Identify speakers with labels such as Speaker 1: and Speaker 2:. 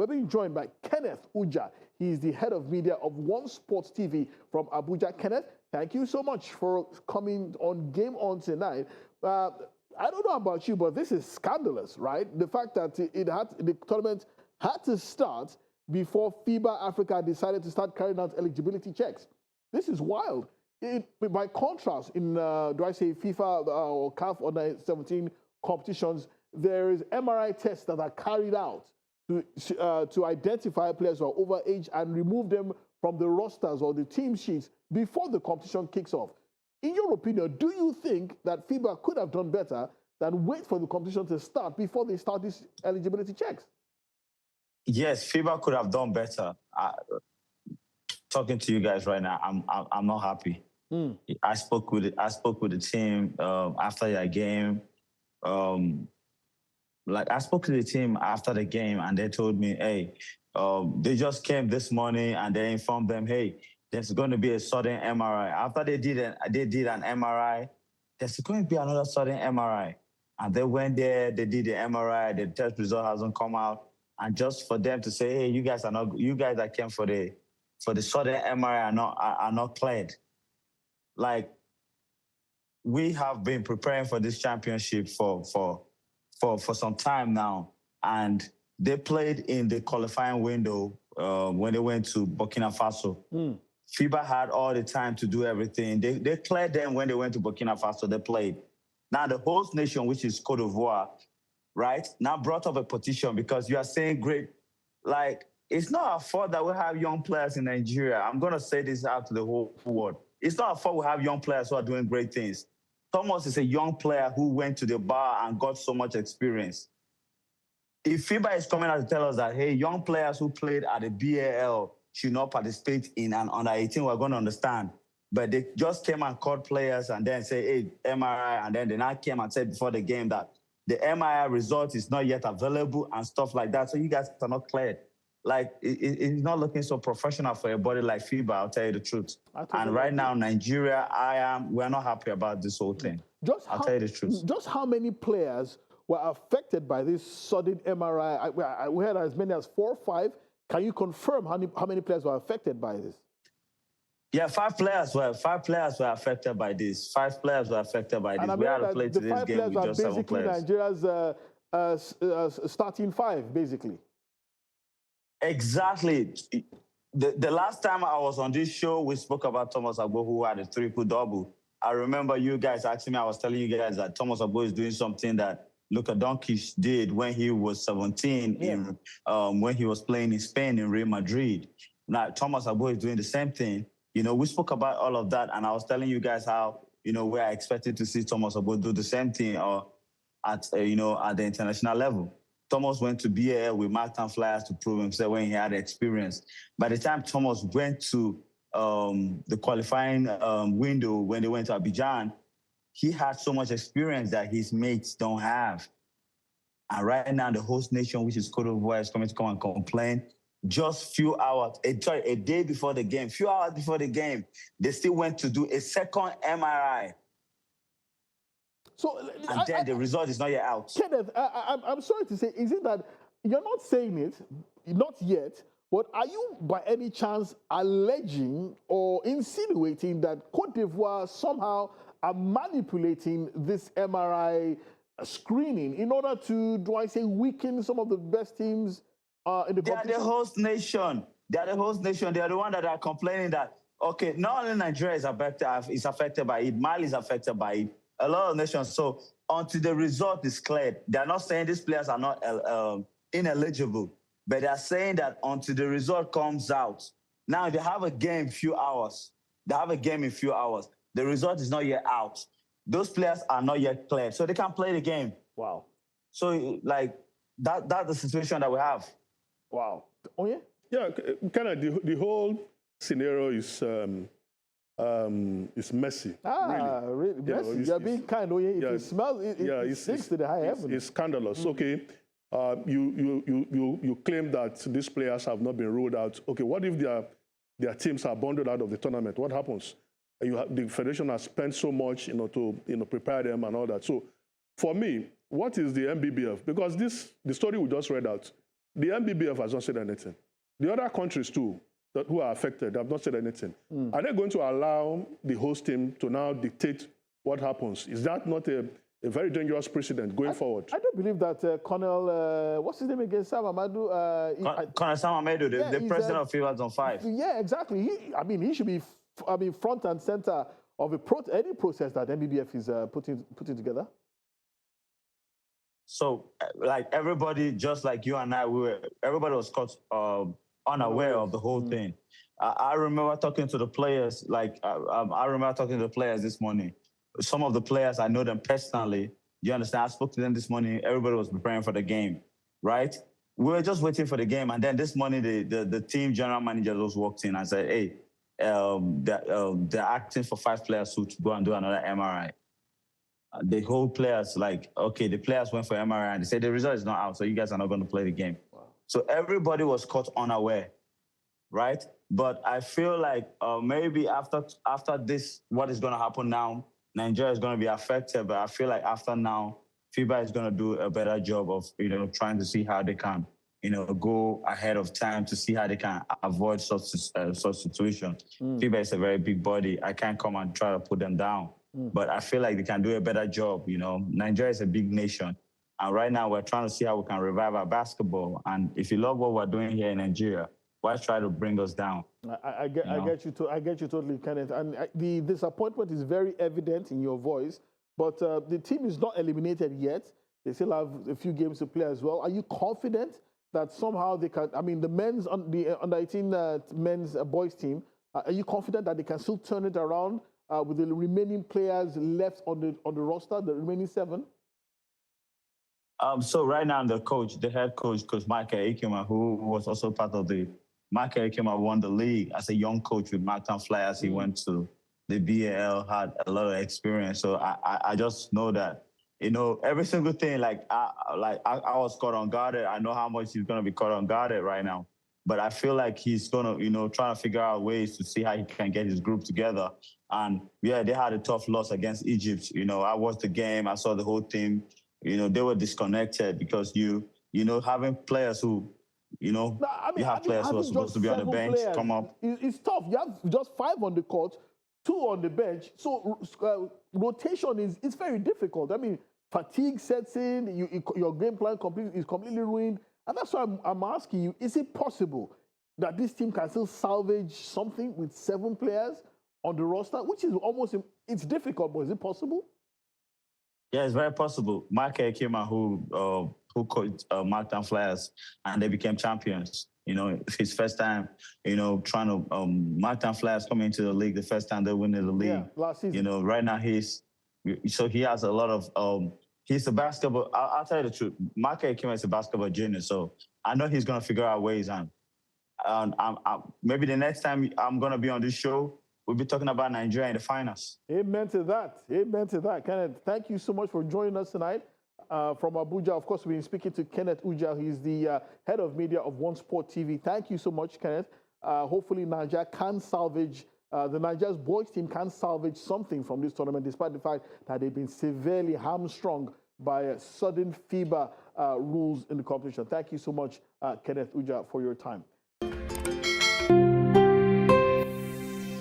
Speaker 1: we're being joined by Kenneth Uja. He's the head of media of One Sports TV from Abuja. Kenneth, thank you so much for coming on Game On tonight. I don't know about you, but this is scandalous, right? The fact that the tournament had to start before FIBA Africa decided to start carrying out eligibility checks. This is wild. By contrast, in FIFA or CAF under 17 competitions, there is MRI tests that are carried out to identify players who are overage and remove them from the rosters or the team sheets before the competition kicks off. In your opinion, do you think that FIBA could have done better than wait for the competition to start before they start these eligibility checks?
Speaker 2: Yes, FIBA could have done better. Talking to you guys right now, I'm not happy. I spoke with the team after their game. I spoke to the team after the game, and they told me, hey, they just came this morning and they informed them, hey, there's going to be a sudden MRI. After they did an MRI, there's going to be another sudden MRI. And they went there, they did the MRI, the test result hasn't come out. And just for them to say, hey, you guys that came for the sudden MRI are not cleared. Like, we have been preparing for this championship for some time now. And they played in the qualifying window when they went to Burkina Faso. FIBA had all the time to do everything. They cleared them when they went to Burkina Faso, they played. Now the host nation, which is Côte d'Ivoire, right, now brought up a petition because you are saying great, like, it's not our fault that we have young players in Nigeria. I'm going to say this out to the whole world. It's not our fault we have young players who are doing great things. Thomas is a young player who went to the bar and got so much experience. If FIBA is coming out to tell us that, hey, young players who played at the BAL should not participate in an under-18, we're going to understand. But they just came and called players and then say, hey, MRI, and then they now came and said before the game that the MRI result is not yet available and stuff like that. So you guys are not cleared. Like, it's not looking so professional for a body like FIBA, I'll tell you the truth. And right now, Nigeria, we're not happy about this whole thing. I'll tell you the truth.
Speaker 1: Just how many players were affected by this sudden MRI? We had as many as 4 or 5. Can you confirm how many players were affected by this?
Speaker 2: Yeah, 5 players were affected by this. 5 players were affected by this.
Speaker 1: And
Speaker 2: we had to play to this game with just 7 players.
Speaker 1: Nigeria's starting 5, basically.
Speaker 2: Exactly. The last time I was on this show, we spoke about Thomas Agbo, who had a triple-double. I remember you guys asking me, I was telling you guys that Thomas Agbo is doing something that Luka Doncic did when he was 17, when he was playing in Spain in Real Madrid. Now, Thomas Agbo is doing the same thing. You know, we spoke about all of that, and I was telling you guys how, you know, we are expected to see Thomas Agbo do the same thing at the international level. Thomas went to BAL with Marktown Flyers to prove himself when he had experience. By the time Thomas went to the qualifying window when they went to Abidjan, he had so much experience that his mates don't have. And right now, the host nation, which is Côte d'Ivoire, is coming to come and complain. Just few hours, a day before the game, few hours before the game, they still went to do a second MRI. So, and then the result is not yet out.
Speaker 1: Kenneth, I'm sorry to say, is it that you're not saying it, not yet, but are you by any chance alleging or insinuating that Côte d'Ivoire somehow are manipulating this MRI screening in order to, weaken some of the best teams in the competition?
Speaker 2: They are the host nation. They are the host nation. They are the one that are complaining that, okay, not only Nigeria is affected by it, Mali is affected by it, a lot of nations. So until the result is cleared, they're not saying these players are not ineligible, but they're saying that until the result comes out. Now they have a game in few hours. The result is not yet out. Those players are not yet cleared, so they can't play the game.
Speaker 1: Wow.
Speaker 2: So like that's the situation that we have.
Speaker 1: Wow. Oh yeah.
Speaker 3: Yeah, kind of the whole scenario is messy.
Speaker 1: Really messy. You're being kind. If it smells, it stinks to the high heaven.
Speaker 3: It's scandalous. Okay, you claim that these players have not been ruled out. Okay, what if their teams are bundled out of the tournament? What happens? The federation has spent so much, to prepare them and all that. So, for me, what is the MBBF? Because the story we just read out, the MBBF has not said anything. The other countries too, who are affected, have not said anything. Are they going to allow the host team to now dictate what happens? Is that not a very dangerous precedent going forward?
Speaker 1: I don't believe that Colonel, what's his name again, Sam Amadou?
Speaker 2: Colonel Sam Amadou, the president of FIBA Zone 5.
Speaker 1: Yeah, exactly. He should be, front and center of any process that MBBF is putting together.
Speaker 2: So, like everybody, just like you and I, everybody was caught unaware of the whole thing. I remember talking to the players, I remember talking to the players this morning. Some of the players, I know them personally. You understand? I spoke to them this morning. Everybody was preparing for the game, right? We were just waiting for the game. And then this morning, the team general manager just walked in and said, hey, they're acting for 5 players to go and do another MRI. The whole players, okay, the players went for MRI and they said the result is not out, so you guys are not going to play the game. Wow. So everybody was caught unaware, right? But I feel like maybe after this, what is going to happen now, Nigeria is going to be affected, but I feel like after now, FIBA is going to do a better job of, trying to see how they can, go ahead of time to see how they can avoid such situations. FIBA is a very big body. I can't come and try to put them down. But I feel like they can do a better job. Nigeria is a big nation. And right now we're trying to see how we can revive our basketball. And if you love what we're doing here in Nigeria, why try to bring us down?
Speaker 1: I get you totally, Kenneth. And the disappointment is very evident in your voice. But the team is not eliminated yet. They still have a few games to play as well. Are you confident that somehow they can, the men's, the under-18 men's boys team, are you confident that they can still turn it around with the remaining players left on the roster, the remaining 7?
Speaker 2: So right now, the head coach, Coach Michael Ikema, who was also part of Michael Ikema won the league as a young coach with Marktown Flyers. He went to the BAL, had a lot of experience. So I just know that, every single thing, I was caught unguarded. I know how much he's going to be caught unguarded right now. But I feel like he's going to, try to figure out ways to see how he can get his group together. And yeah, they had a tough loss against Egypt. I watched the game. I saw the whole team. They were disconnected because having players who, you have players who are supposed to be on the bench come up.
Speaker 1: It's tough. You have just 5 on the court, 2 on the bench. So rotation is very difficult. Fatigue sets in. Your game plan is completely ruined. And that's why I'm asking you, is it possible that this team can still salvage something with 7 players on the roster, which is it's difficult, but is it possible?
Speaker 2: Yeah, it's very possible. Mark Ekema, who coached Marktown Flyers, and they became champions. His first time, trying to Marktown Flyers coming into the league, the first time they win the league.
Speaker 1: Yeah, last season.
Speaker 2: Right now he has a lot of, he's a basketball, I'll tell you the truth, Mark Ekema is a basketball genius, so I know he's going to figure out ways. And maybe the next time I'm going to be on this show, we'll be talking about Nigeria in the finals.
Speaker 1: Amen to that. Amen to that. Kenneth, thank you so much for joining us tonight. From Abuja, of course, we've been speaking to Kenneth Uja. He's the head of media of One Sport TV. Thank you so much, Kenneth. Hopefully, Nigeria can salvage, the Nigeria's boys team can salvage something from this tournament, despite the fact that they've been severely hamstrung by sudden FIBA rules in the competition. Thank you so much, Kenneth Uja, for your time.